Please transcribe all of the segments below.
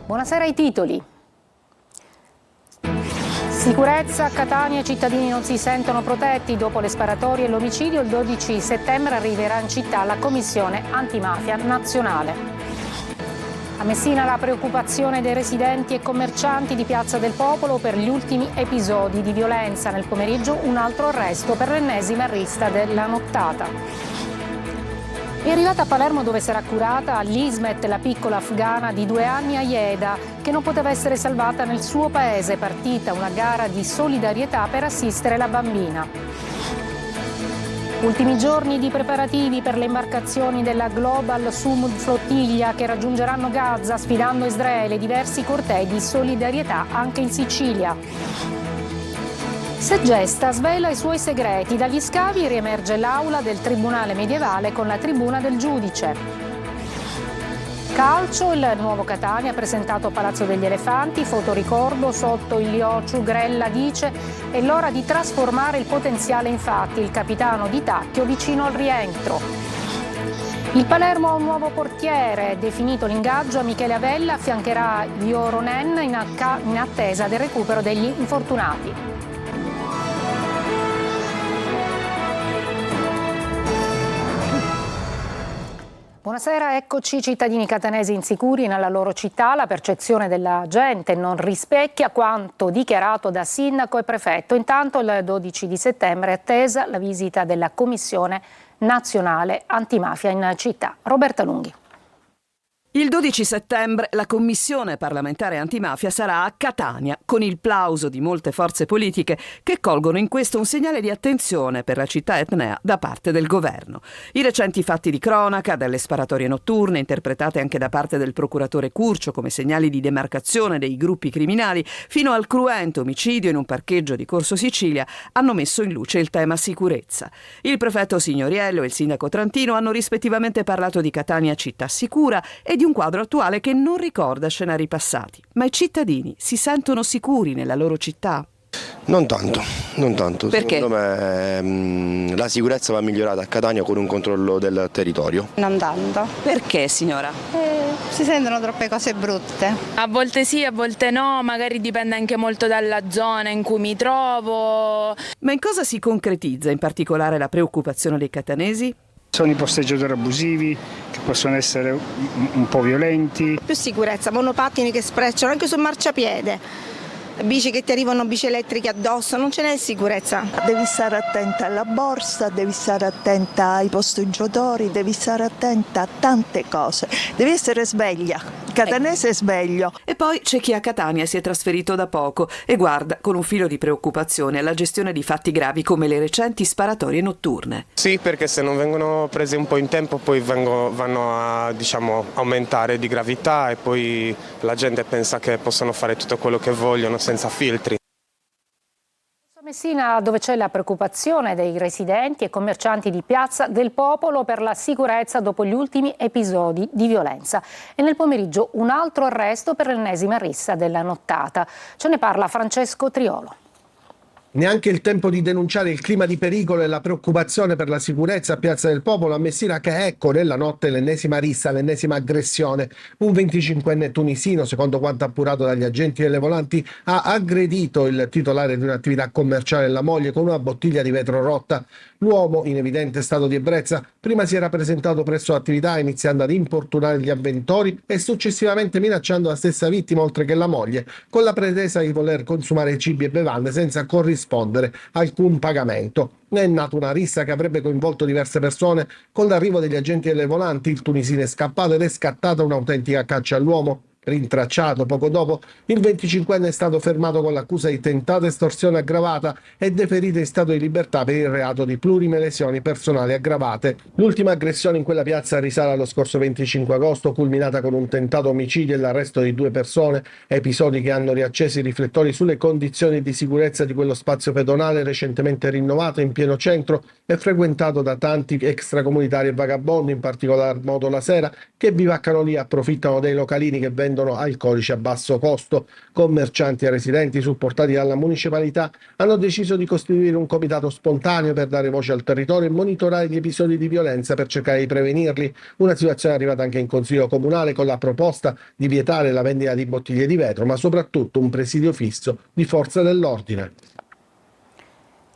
Buonasera ai titoli. Sicurezza a Catania, i cittadini non si sentono protetti. Dopo le sparatorie e l'omicidio, il 12 settembre arriverà in città la Commissione Antimafia Nazionale. A Messina la preoccupazione dei residenti e commercianti di Piazza del Popolo per gli ultimi episodi di violenza. Nel pomeriggio un altro arresto per l'ennesima rissa della nottata. È arrivata a Palermo dove sarà curata all'Ismet la piccola afghana di 2 anni Ayeda che non poteva essere salvata nel suo paese. È partita una gara di solidarietà per assistere la bambina. Ultimi giorni di preparativi per le imbarcazioni della Global Sumud Flottiglia che raggiungeranno Gaza sfidando Israele, diversi cortei di solidarietà anche in Sicilia. Segesta svela i suoi segreti, dagli scavi riemerge l'aula del Tribunale medievale con la tribuna del giudice. Calcio, il nuovo Catania presentato a Palazzo degli Elefanti, fotoricordo sotto il Liociu, Grella dice è l'ora di trasformare il potenziale infatti, il capitano Di Tacchio vicino al rientro. Il Palermo ha un nuovo portiere, definito l'ingaggio a Michele Avella, affiancherà Ioronen in attesa del recupero degli infortunati. Buonasera, eccoci cittadini catanesi insicuri nella loro città. La percezione della gente non rispecchia quanto dichiarato da sindaco e prefetto. Intanto il 12 di settembre è attesa la visita della Commissione Nazionale Antimafia in città. Roberta Lunghi. Il 12 settembre la Commissione parlamentare antimafia sarà a Catania, con il plauso di molte forze politiche che colgono in questo un segnale di attenzione per la città etnea da parte del governo. I recenti fatti di cronaca, dalle sparatorie notturne, interpretate anche da parte del procuratore Curcio come segnali di demarcazione dei gruppi criminali, fino al cruento omicidio in un parcheggio di Corso Sicilia, hanno messo in luce il tema sicurezza. Il prefetto Signoriello e il sindaco Trantino hanno rispettivamente parlato di Catania città sicura e di un quadro attuale che non ricorda scenari passati. Ma i cittadini si sentono sicuri nella loro città? Non tanto. Perché? Secondo me la sicurezza va migliorata a Catania con un controllo del territorio. Non tanto. Perché, signora? Si sentono troppe cose brutte. A volte sì, a volte no, magari dipende anche molto dalla zona in cui mi trovo. Ma in cosa si concretizza in particolare la preoccupazione dei catanesi? Sono i posteggiatori abusivi che possono essere un po' violenti. Più sicurezza, monopattini che sprecciano anche sul marciapiede, bici che ti arrivano, bici elettriche addosso, non ce n'è sicurezza. Devi stare attenta alla borsa, devi stare attenta ai posteggiatori, devi stare attenta a tante cose, devi essere sveglia. Catanese è sveglio. E poi c'è chi a Catania si è trasferito da poco e guarda con un filo di preoccupazione alla gestione di fatti gravi come le recenti sparatorie notturne. Sì, perché se non vengono prese un po' in tempo poi vanno a aumentare di gravità e poi la gente pensa che possano fare tutto quello che vogliono senza filtri. Messina, dove c'è la preoccupazione dei residenti e commercianti di Piazza del Popolo per la sicurezza dopo gli ultimi episodi di violenza. E nel pomeriggio un altro arresto per l'ennesima rissa della nottata. Ce ne parla Francesco Triolo. Neanche il tempo di denunciare il clima di pericolo e la preoccupazione per la sicurezza a Piazza del Popolo a Messina, che ecco nella notte l'ennesima rissa, l'ennesima aggressione. Un 25enne tunisino, secondo quanto appurato dagli agenti delle volanti, ha aggredito il titolare di un'attività commerciale e la moglie con una bottiglia di vetro rotta. L'uomo, in evidente stato di ebbrezza, prima si era presentato presso l'attività iniziando ad importunare gli avventori e successivamente minacciando la stessa vittima oltre che la moglie, con la pretesa di voler consumare cibi e bevande senza corrispondere alcun pagamento. È nata una rissa che avrebbe coinvolto diverse persone. Con l'arrivo degli agenti delle volanti il tunisino è scappato ed è scattata un'autentica caccia all'uomo. Rintracciato poco dopo, il 25enne è stato fermato con l'accusa di tentata estorsione aggravata e deferito in stato di libertà per il reato di plurime lesioni personali aggravate. L'ultima aggressione in quella piazza risale allo scorso 25 agosto, culminata con un tentato omicidio e l'arresto di 2 persone, episodi che hanno riacceso i riflettori sulle condizioni di sicurezza di quello spazio pedonale recentemente rinnovato in pieno centro e frequentato da tanti extracomunitari e vagabondi, in particolar modo la sera, che bivaccano lì e approfittano dei localini che vendono vendono alcolici a basso costo. Commercianti e residenti, supportati dalla municipalità, hanno deciso di costituire un comitato spontaneo per dare voce al territorio e monitorare gli episodi di violenza per cercare di prevenirli. Una situazione arrivata anche in Consiglio Comunale con la proposta di vietare la vendita di bottiglie di vetro, ma soprattutto un presidio fisso di forze dell'ordine.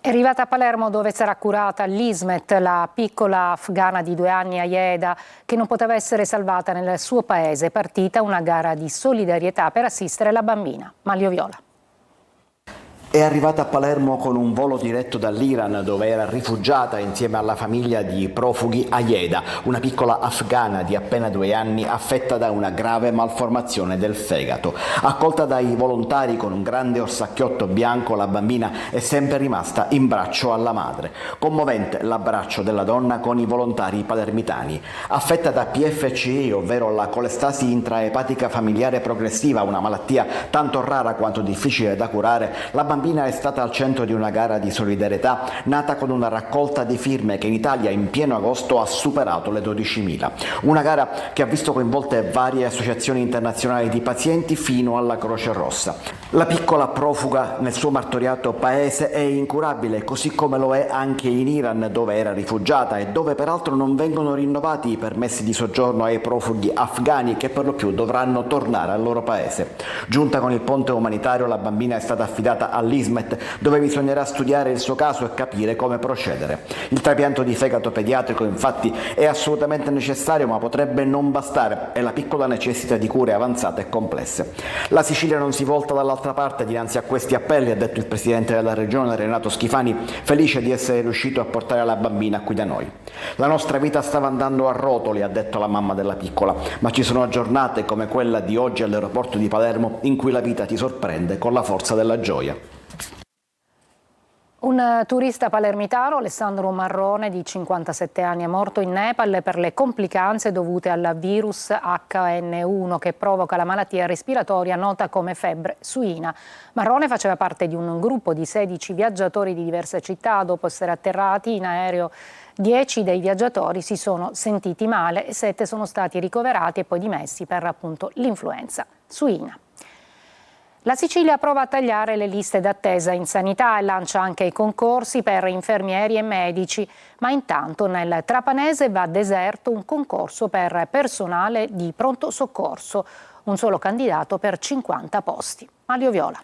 È arrivata a Palermo, dove sarà curata all'Ismet la piccola afghana di 2 anni, Ayeda, che non poteva essere salvata nel suo paese. È partita una gara di solidarietà per assistere la bambina. Maglio Viola. È arrivata a Palermo con un volo diretto dall'Iran, dove era rifugiata insieme alla famiglia di profughi Ayeda, una piccola afghana di appena 2 anni affetta da una grave malformazione del fegato. Accolta dai volontari con un grande orsacchiotto bianco, la bambina è sempre rimasta in braccio alla madre. Commovente l'abbraccio della donna con i volontari palermitani. Affetta da PFCI, ovvero la colestasi intraepatica familiare progressiva, una malattia tanto rara quanto difficile da curare, la bambina è stata al centro di una gara di solidarietà nata con una raccolta di firme che in Italia in pieno agosto ha superato le 12.000. Una gara che ha visto coinvolte varie associazioni internazionali di pazienti fino alla Croce Rossa. La piccola profuga nel suo martoriato paese è incurabile, così come lo è anche in Iran, dove era rifugiata e dove peraltro non vengono rinnovati i permessi di soggiorno ai profughi afghani, che per lo più dovranno tornare al loro paese. Giunta con il ponte umanitario, la bambina è stata affidata all'Ismet, dove bisognerà studiare il suo caso e capire come procedere. Il trapianto di fegato pediatrico infatti è assolutamente necessario, ma potrebbe non bastare e la piccola necessita di cure avanzate e complesse. La Sicilia non si volta dall'altra parte dinanzi a questi appelli, ha detto il presidente della regione Renato Schifani, felice di essere riuscito a portare la bambina qui da noi. La nostra vita stava andando a rotoli, ha detto la mamma della piccola, ma ci sono giornate come quella di oggi all'aeroporto di Palermo in cui la vita ti sorprende con la forza della gioia. Un turista palermitano, Alessandro Marrone, di 57 anni, è morto in Nepal per le complicanze dovute al virus HN1 che provoca la malattia respiratoria nota come febbre suina. Marrone faceva parte di un gruppo di 16 viaggiatori di diverse città. Dopo essere atterrati in aereo, 10 dei viaggiatori si sono sentiti male e 7 sono stati ricoverati e poi dimessi per appunto l'influenza suina. La Sicilia prova a tagliare le liste d'attesa in sanità e lancia anche i concorsi per infermieri e medici, ma intanto nel Trapanese va deserto un concorso per personale di pronto soccorso, un solo candidato per 50 posti. Maglio Viola.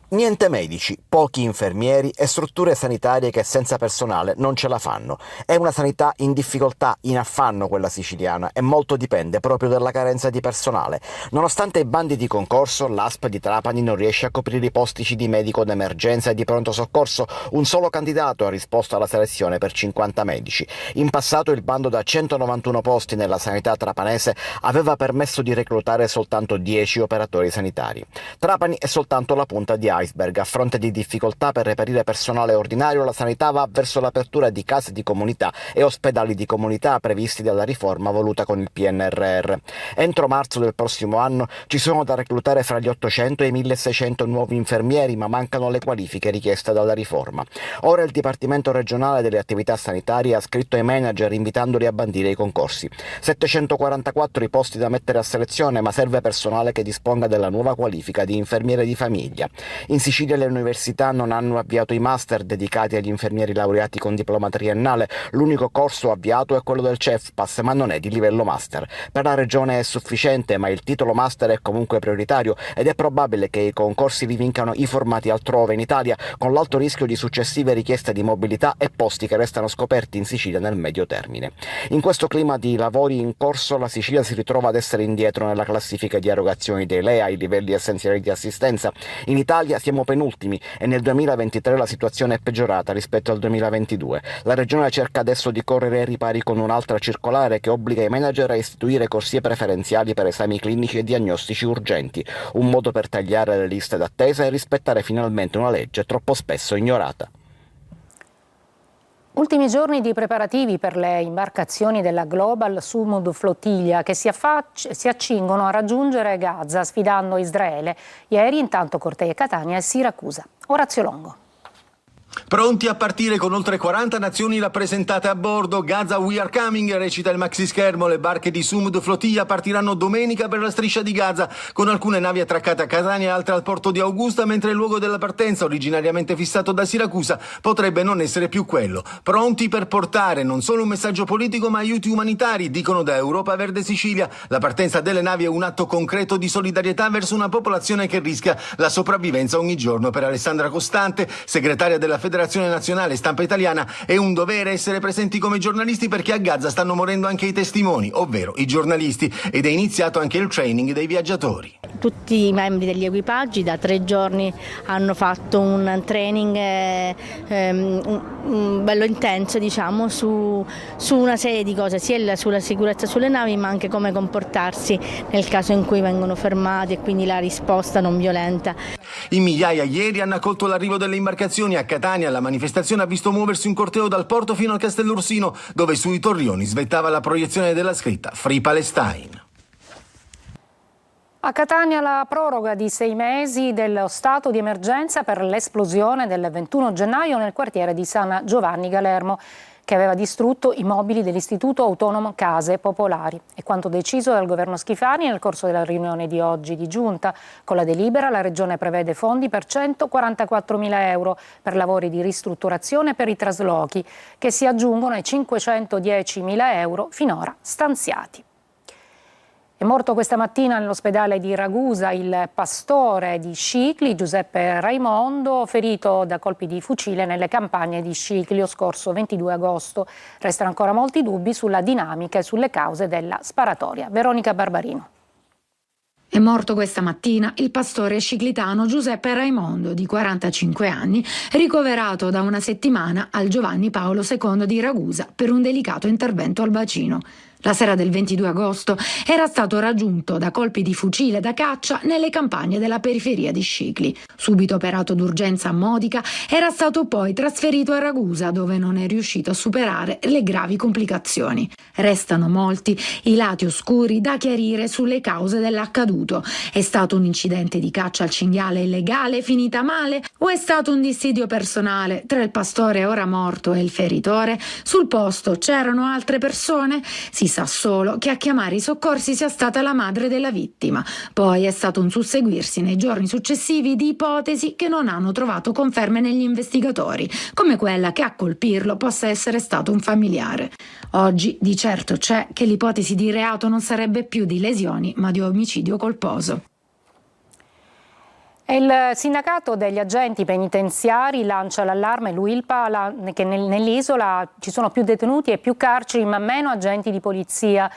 Niente medici, pochi infermieri e strutture sanitarie che senza personale non ce la fanno. È una sanità in difficoltà, in affanno quella siciliana, e molto dipende proprio dalla carenza di personale. Nonostante i bandi di concorso, l'ASP di Trapani non riesce a coprire i posti di medico d'emergenza e di pronto soccorso. Un solo candidato ha risposto alla selezione per 50 medici. In passato il bando da 191 posti nella sanità trapanese aveva permesso di reclutare soltanto 10 operatori sanitari. Trapani è soltanto la punta di iceberg. A fronte di difficoltà per reperire personale ordinario, la sanità va verso l'apertura di case di comunità e ospedali di comunità previsti dalla riforma voluta con il PNRR. Entro marzo del prossimo anno ci sono da reclutare fra gli 800 e i 1600 nuovi infermieri, ma mancano le qualifiche richieste dalla riforma. Ora il Dipartimento regionale delle attività sanitarie ha scritto ai manager invitandoli a bandire i concorsi. 744 i posti da mettere a selezione, ma serve personale che disponga della nuova qualifica di infermiere di famiglia. In Sicilia le università non hanno avviato i master dedicati agli infermieri laureati con diploma triennale. L'unico corso avviato è quello del CEFPAS, ma non è di livello master. Per la regione è sufficiente, ma il titolo master è comunque prioritario ed è probabile che i concorsi li vincano i formati altrove in Italia, con l'alto rischio di successive richieste di mobilità e posti che restano scoperti in Sicilia nel medio termine. In questo clima di lavori in corso, la Sicilia si ritrova ad essere indietro nella classifica di erogazioni dei LEA, i livelli essenziali di assistenza. In Italia siamo penultimi e nel 2023 la situazione è peggiorata rispetto al 2022. La regione cerca adesso di correre ai ripari con un'altra circolare che obbliga i manager a istituire corsie preferenziali per esami clinici e diagnostici urgenti, un modo per tagliare le liste d'attesa e rispettare finalmente una legge troppo spesso ignorata. Ultimi giorni di preparativi per le imbarcazioni della Global Sumud Flottiglia che si accingono a raggiungere Gaza sfidando Israele. Ieri intanto Cortei e Catania e Siracusa. Orazio Longo. Pronti a partire con oltre 40 nazioni rappresentate a bordo. Gaza We Are Coming, recita il maxischermo. Le barche di Sumud Flotilla partiranno domenica per la striscia di Gaza, con alcune navi attraccate a Catania e altre al porto di Augusta, mentre il luogo della partenza, originariamente fissato da Siracusa, potrebbe non essere più quello. Pronti per portare non solo un messaggio politico ma aiuti umanitari, dicono da Europa Verde Sicilia. La partenza delle navi è un atto concreto di solidarietà verso una popolazione che rischia la sopravvivenza ogni giorno. Per Alessandra Costante, segretaria della Federazione Nazionale Stampa Italiana, è un dovere essere presenti come giornalisti, perché a Gaza stanno morendo anche i testimoni, ovvero i giornalisti, ed è iniziato anche il training dei viaggiatori. Tutti i membri degli equipaggi da 3 giorni hanno fatto un training bello intenso, diciamo, su una serie di cose, sia sulla sicurezza sulle navi ma anche come comportarsi nel caso in cui vengono fermati, e quindi la risposta non violenta. In migliaia ieri hanno accolto l'arrivo delle imbarcazioni a Catania. La manifestazione ha visto muoversi un corteo dal porto fino al Castello Ursino, dove sui torrioni svettava la proiezione della scritta Free Palestine. A Catania la proroga di 6 mesi dello stato di emergenza per l'esplosione del 21 gennaio nel quartiere di San Giovanni Galermo, che aveva distrutto i mobili dell'Istituto Autonomo Case Popolari. È quanto deciso dal governo Schifani nel corso della riunione di oggi di giunta. Con la delibera la Regione prevede fondi per 144.000 euro per lavori di ristrutturazione per i traslochi, che si aggiungono ai 510.000 euro finora stanziati. È morto questa mattina nell'ospedale di Ragusa il pastore di Scicli, Giuseppe Raimondo, ferito da colpi di fucile nelle campagne di Scicli lo scorso 22 agosto. Restano ancora molti dubbi sulla dinamica e sulle cause della sparatoria. Veronica Barbarino. È morto questa mattina il pastore sciclitano Giuseppe Raimondo, di 45 anni, ricoverato da una settimana al Giovanni Paolo II di Ragusa per un delicato intervento al bacino. La sera del 22 agosto era stato raggiunto da colpi di fucile da caccia nelle campagne della periferia di Scicli. Subito operato d'urgenza a Modica, era stato poi trasferito a Ragusa, dove non è riuscito a superare le gravi complicazioni. Restano molti i lati oscuri da chiarire sulle cause dell'accaduto. È stato un incidente di caccia al cinghiale illegale finita male, o è stato un dissidio personale tra il pastore ora morto e il feritore? Sul posto c'erano altre persone? Si sa solo che a chiamare i soccorsi sia stata la madre della vittima. Poi è stato un susseguirsi nei giorni successivi di ipotesi che non hanno trovato conferme negli investigatori, come quella che a colpirlo possa essere stato un familiare. Oggi di certo c'è che l'ipotesi di reato non sarebbe più di lesioni ma di omicidio colposo. Il sindacato degli agenti penitenziari lancia l'allarme, l'UILPA, che nell'isola ci sono più detenuti e più carceri ma meno agenti di polizia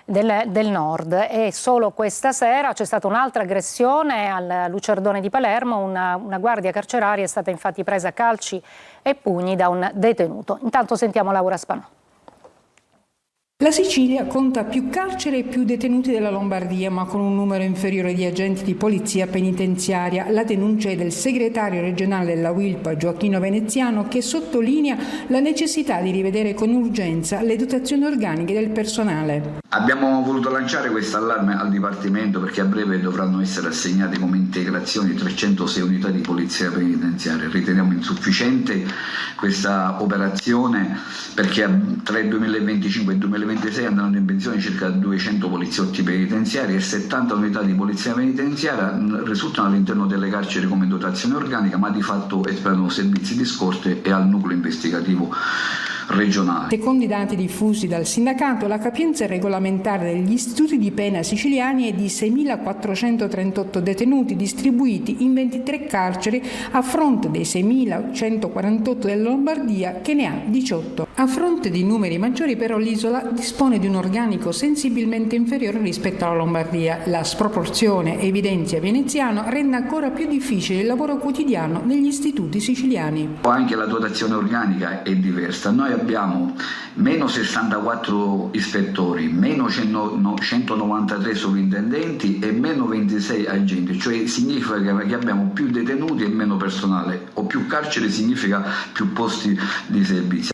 del nord. E solo questa sera c'è stata un'altra aggressione al Lucerdone di Palermo. Una guardia carceraria è stata infatti presa a calci e pugni da un detenuto. Intanto sentiamo Laura Spanò. La Sicilia conta più carceri e più detenuti della Lombardia, ma con un numero inferiore di agenti di polizia penitenziaria. La denuncia è del segretario regionale della UILPA, Gioacchino Veneziano, che sottolinea la necessità di rivedere con urgenza le dotazioni organiche del personale. Abbiamo voluto lanciare questo allarme al Dipartimento perché a breve dovranno essere assegnate come integrazioni 306 unità di polizia penitenziaria. Riteniamo insufficiente questa operazione perché tra il 2025 e il 2026 andranno in pensione circa 200 poliziotti penitenziari e 70 unità di polizia penitenziaria risultano all'interno delle carceri come dotazione organica, ma di fatto espletano servizi di scorte e al nucleo investigativo regionale. Secondo i dati diffusi dal sindacato, la capienza regolamentare degli istituti di pena siciliani è di 6.438 detenuti distribuiti in 23 carceri a fronte dei 6.148 della Lombardia, che ne ha 18. A fronte di numeri maggiori però l'isola dispone di un organico sensibilmente inferiore rispetto alla Lombardia. La sproporzione, evidenzia Veneziano, rende ancora più difficile il lavoro quotidiano negli istituti siciliani. Anche la dotazione organica è diversa. Noi abbiamo meno 64 ispettori, meno 193 sovrintendenti e meno 26 agenti, cioè significa che abbiamo più detenuti e meno personale, o più carceri significa più posti di servizio.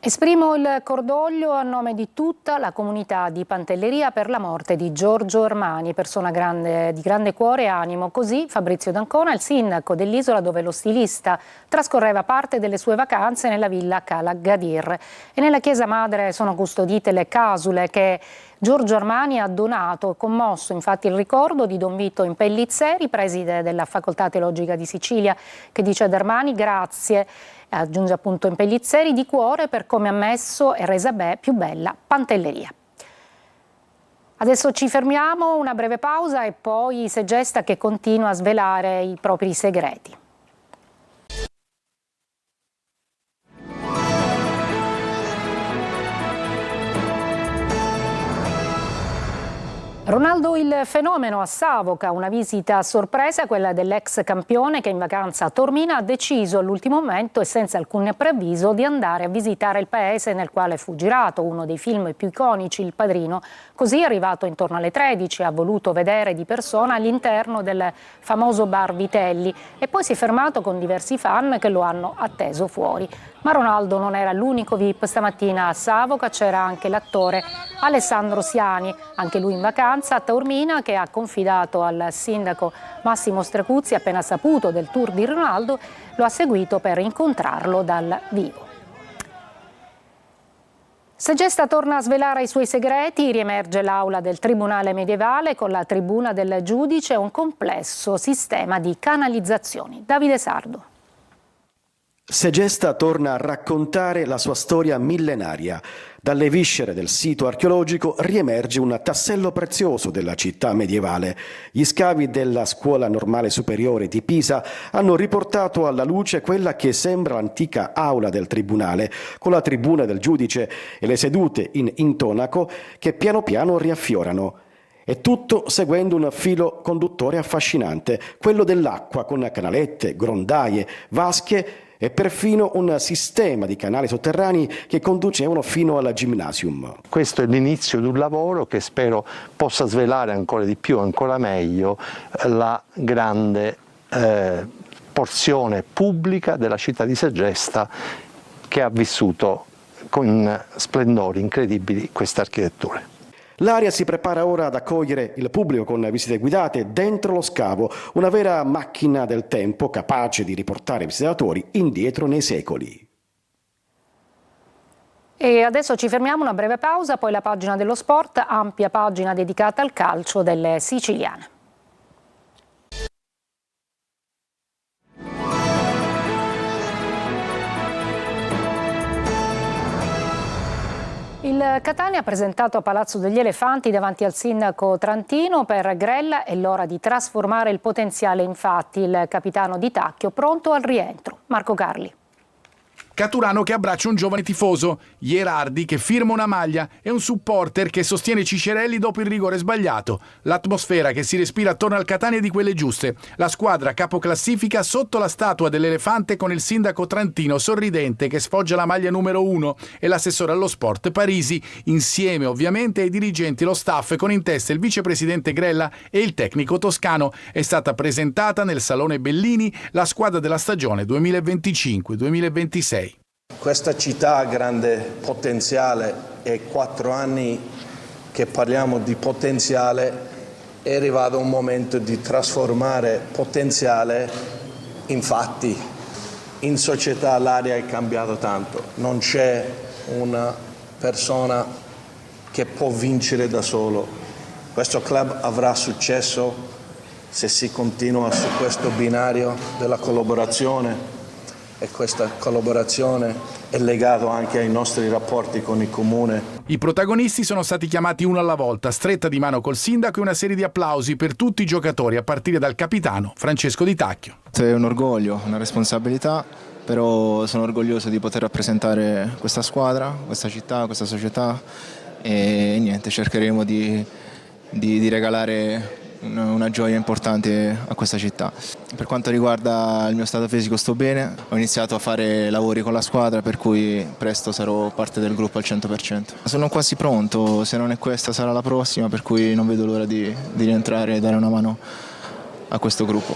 Esprimo il cordoglio a nome di tutta la comunità di Pantelleria per la morte di Giorgio Armani, persona di grande cuore e animo. Così Fabrizio D'Ancona, il sindaco dell'isola dove lo stilista trascorreva parte delle sue vacanze nella villa Cala Gadir. E nella chiesa madre sono custodite le casule che Giorgio Armani ha donato. Commosso infatti il ricordo di Don Vito Impellizzeri, preside della Facoltà Teologica di Sicilia, che dice ad Armani: grazie, aggiunge appunto Impellizzeri, di cuore per come ha messo e resa più bella Pantelleria. Adesso ci fermiamo, una breve pausa e poi Segesta che continua a svelare i propri segreti. Ronaldo il fenomeno a Savoca, una visita a sorpresa, quella dell'ex campione che in vacanza a Taormina ha deciso all'ultimo momento e senza alcun preavviso di andare a visitare il paese nel quale fu girato uno dei film più iconici, Il Padrino. Così, arrivato intorno alle 13, ha voluto vedere di persona all'interno del famoso bar Vitelli e poi si è fermato con diversi fan che lo hanno atteso fuori. Ma Ronaldo non era l'unico VIP. Stamattina a Savoca c'era anche l'attore Alessandro Siani, anche lui in vacanza a Taormina, che ha confidato al sindaco Massimo Stracuzzi, appena saputo del tour di Ronaldo, lo ha seguito per incontrarlo dal vivo. Segesta torna a svelare i suoi segreti, riemerge l'aula del Tribunale medievale con la tribuna del giudice e un complesso sistema di canalizzazioni. Davide Sardo. Segesta torna a raccontare la sua storia millenaria. Dalle viscere del sito archeologico riemerge un tassello prezioso della città medievale. Gli scavi della Scuola Normale Superiore di Pisa hanno riportato alla luce quella che sembra l'antica aula del tribunale, con la tribuna del giudice e le sedute in intonaco che piano piano riaffiorano. E tutto seguendo un filo conduttore affascinante, quello dell'acqua con canalette, grondaie, vasche e perfino un sistema di canali sotterranei che conducevano fino al gymnasium. Questo è l'inizio di un lavoro che spero possa svelare ancora di più, ancora meglio, la grande porzione pubblica della città di Segesta che ha vissuto con splendori incredibili queste architetture. L'area si prepara ora ad accogliere il pubblico con visite guidate dentro lo scavo, una vera macchina del tempo capace di riportare i visitatori indietro nei secoli. E adesso ci fermiamo, una breve pausa, poi la pagina dello sport, ampia pagina dedicata al calcio delle siciliane. Il Catania ha presentato a Palazzo degli Elefanti davanti al sindaco Trantino. Per Grella è l'ora di trasformare il potenziale, infatti il capitano di Tacchio pronto al rientro. Marco Carli. Caturano che abbraccia un giovane tifoso, Ierardi che firma una maglia e un supporter che sostiene Cicerelli dopo il rigore sbagliato. L'atmosfera che si respira attorno al Catania è di quelle giuste. La squadra capoclassifica sotto la statua dell'elefante con il sindaco Trantino sorridente che sfoggia la maglia numero 1 e l'assessore allo sport Parisi, insieme ovviamente ai dirigenti e lo staff con in testa il vicepresidente Grella e il tecnico toscano. È stata presentata nel Salone Bellini la squadra della stagione 2025-2026. Questa città ha grande potenziale e 4 anni che parliamo di potenziale, è arrivato un momento di trasformare potenziale in fatti. In società l'area è cambiata tanto, non c'è una persona che può vincere da solo. Questo club avrà successo se si continua su questo binario della collaborazione. E questa collaborazione è legata anche ai nostri rapporti con il comune. I protagonisti sono stati chiamati uno alla volta, stretta di mano col sindaco e una serie di applausi per tutti i giocatori, a partire dal capitano Francesco Di Tacchio. È un orgoglio, una responsabilità, però sono orgoglioso di poter rappresentare questa squadra, questa città, questa società e niente, cercheremo di regalare una gioia importante a questa città. Per quanto riguarda il mio stato fisico sto bene, ho iniziato a fare lavori con la squadra per cui presto sarò parte del gruppo al 100%. Sono quasi pronto, se non è questa sarà la prossima, per cui non vedo l'ora di rientrare e dare una mano a questo gruppo.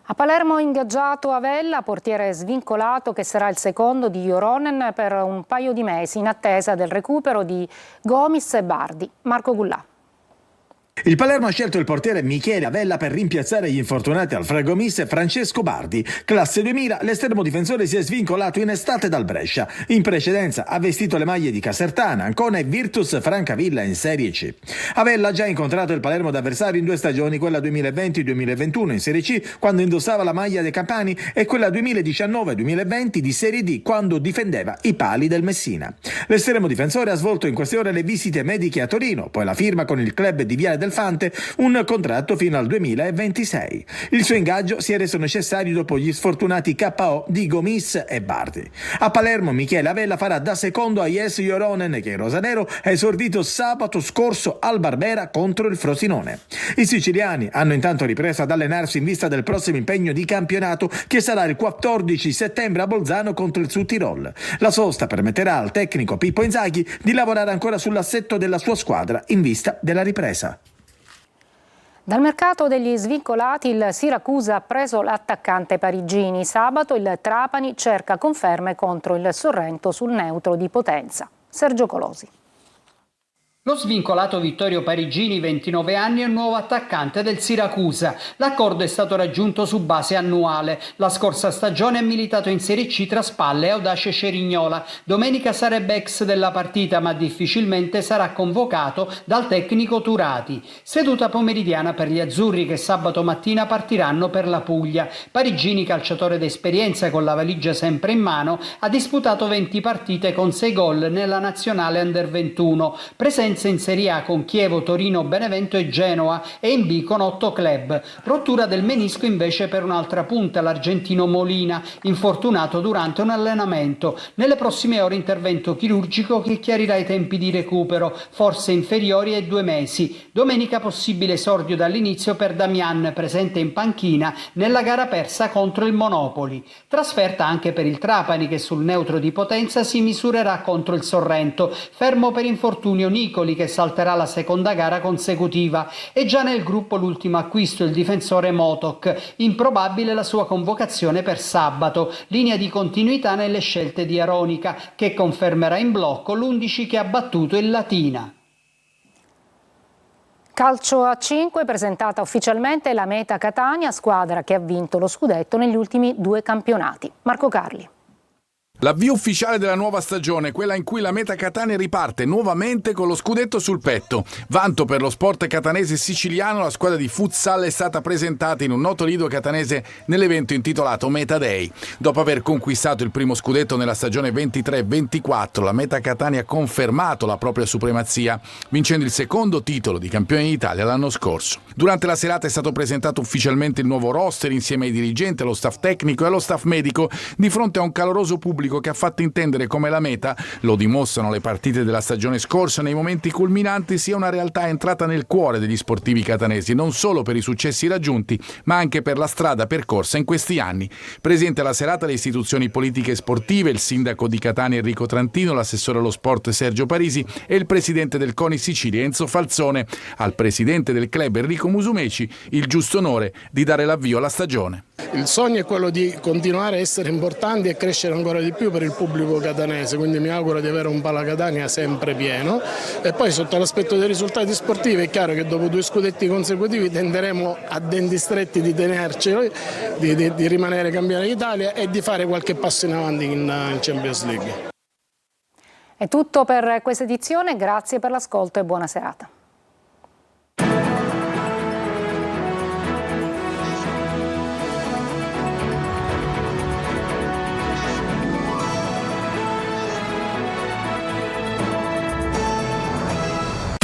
A Palermo ingaggiato Avella, portiere svincolato che sarà il secondo di Joronen per un paio di mesi in attesa del recupero di Gomis e Bardi. Marco Gullà. Il Palermo ha scelto il portiere Michele Avella per rimpiazzare gli infortunati Alfredo Gomis e Francesco Bardi. Classe 2000, l'estremo difensore si è svincolato in estate dal Brescia. In precedenza ha vestito le maglie di Casertana, Ancona e Virtus Francavilla in Serie C. Avella ha già incontrato il Palermo d'avversario in 2 stagioni, quella 2020-2021 in Serie C, quando indossava la maglia dei Campani, e quella 2019-2020 di Serie D, quando difendeva i pali del Messina. L'estremo difensore ha svolto in queste ore le visite mediche a Torino, poi la firma con il club di Viale del Fante, un contratto fino al 2026. Il suo ingaggio si è reso necessario dopo gli sfortunati KO di Gomis e Bardi. A Palermo Michele Avella farà da secondo a Jes Joronen, che in rosanero ha esordito sabato scorso al Barbera contro il Frosinone. I siciliani hanno intanto ripreso ad allenarsi in vista del prossimo impegno di campionato, che sarà il 14 settembre a Bolzano contro il Südtirol. La sosta permetterà al tecnico Pippo Inzaghi di lavorare ancora sull'assetto della sua squadra in vista della ripresa. Dal mercato degli svincolati il Siracusa ha preso l'attaccante Parigini. Sabato il Trapani cerca conferme contro il Sorrento sul neutro di Potenza. Sergio Colosi. Lo svincolato Vittorio Parigini, 29 anni, è il nuovo attaccante del Siracusa. L'accordo è stato raggiunto su base annuale. La scorsa stagione ha militato in Serie C tra Spalle e Audace Cerignola. Domenica sarebbe ex della partita, ma difficilmente sarà convocato dal tecnico Turati. Seduta pomeridiana per gli azzurri, che sabato mattina partiranno per la Puglia. Parigini, calciatore d'esperienza con la valigia sempre in mano, ha disputato 20 partite con 6 gol nella nazionale Under 21. Presente in Serie A con Chievo, Torino, Benevento e Genoa, e in B con 8 club. Rottura del menisco invece per un'altra punta, l'argentino Molina, infortunato durante un allenamento. Nelle prossime ore intervento chirurgico che chiarirà i tempi di recupero, forse inferiori ai 2 mesi. Domenica possibile esordio dall'inizio per Damian, presente in panchina nella gara persa contro il Monopoli. Trasferta anche per il Trapani, che sul neutro di Potenza si misurerà contro il Sorrento, fermo per infortunio Nicoli, che salterà la seconda gara consecutiva. E già nel gruppo l'ultimo acquisto, il difensore Motok, improbabile la sua convocazione per sabato, linea di continuità nelle scelte di Aronica, che confermerà in blocco l'11 che ha battuto il Latina. Calcio a 5, presentata ufficialmente la Meta Catania, squadra che ha vinto lo scudetto negli ultimi 2 campionati. Marco Carli. L'avvio ufficiale della nuova stagione, quella in cui la Meta Catania riparte nuovamente con lo scudetto sul petto. Vanto per lo sport catanese e siciliano, la squadra di futsal è stata presentata in un noto lido catanese nell'evento intitolato Meta Day. Dopo aver conquistato il primo scudetto nella stagione 23-24, la Meta Catania ha confermato la propria supremazia, vincendo il secondo titolo di campione d'Italia l'anno scorso. Durante la serata è stato presentato ufficialmente il nuovo roster insieme ai dirigenti, allo staff tecnico e allo staff medico, di fronte a un caloroso pubblico che ha fatto intendere come la Meta, lo dimostrano le partite della stagione scorsa, nei momenti culminanti sia una realtà entrata nel cuore degli sportivi catanesi, non solo per i successi raggiunti, ma anche per la strada percorsa in questi anni. Presente alla serata le istituzioni politiche e sportive, il sindaco di Catania Enrico Trantino, l'assessore allo sport Sergio Parisi e il presidente del CONI Sicilia Enzo Falzone. Al presidente del club Enrico Musumeci il giusto onore di dare l'avvio alla stagione. Il sogno è quello di continuare a essere importanti e crescere ancora di più per il pubblico catanese, quindi mi auguro di avere un Pala Catania sempre pieno, e poi sotto l'aspetto dei risultati sportivi è chiaro che dopo 2 scudetti consecutivi tenderemo a denti stretti di tenerci, di rimanere campioni d'Italia e di fare qualche passo in avanti in Champions League. È tutto per questa edizione, grazie per l'ascolto e buona serata.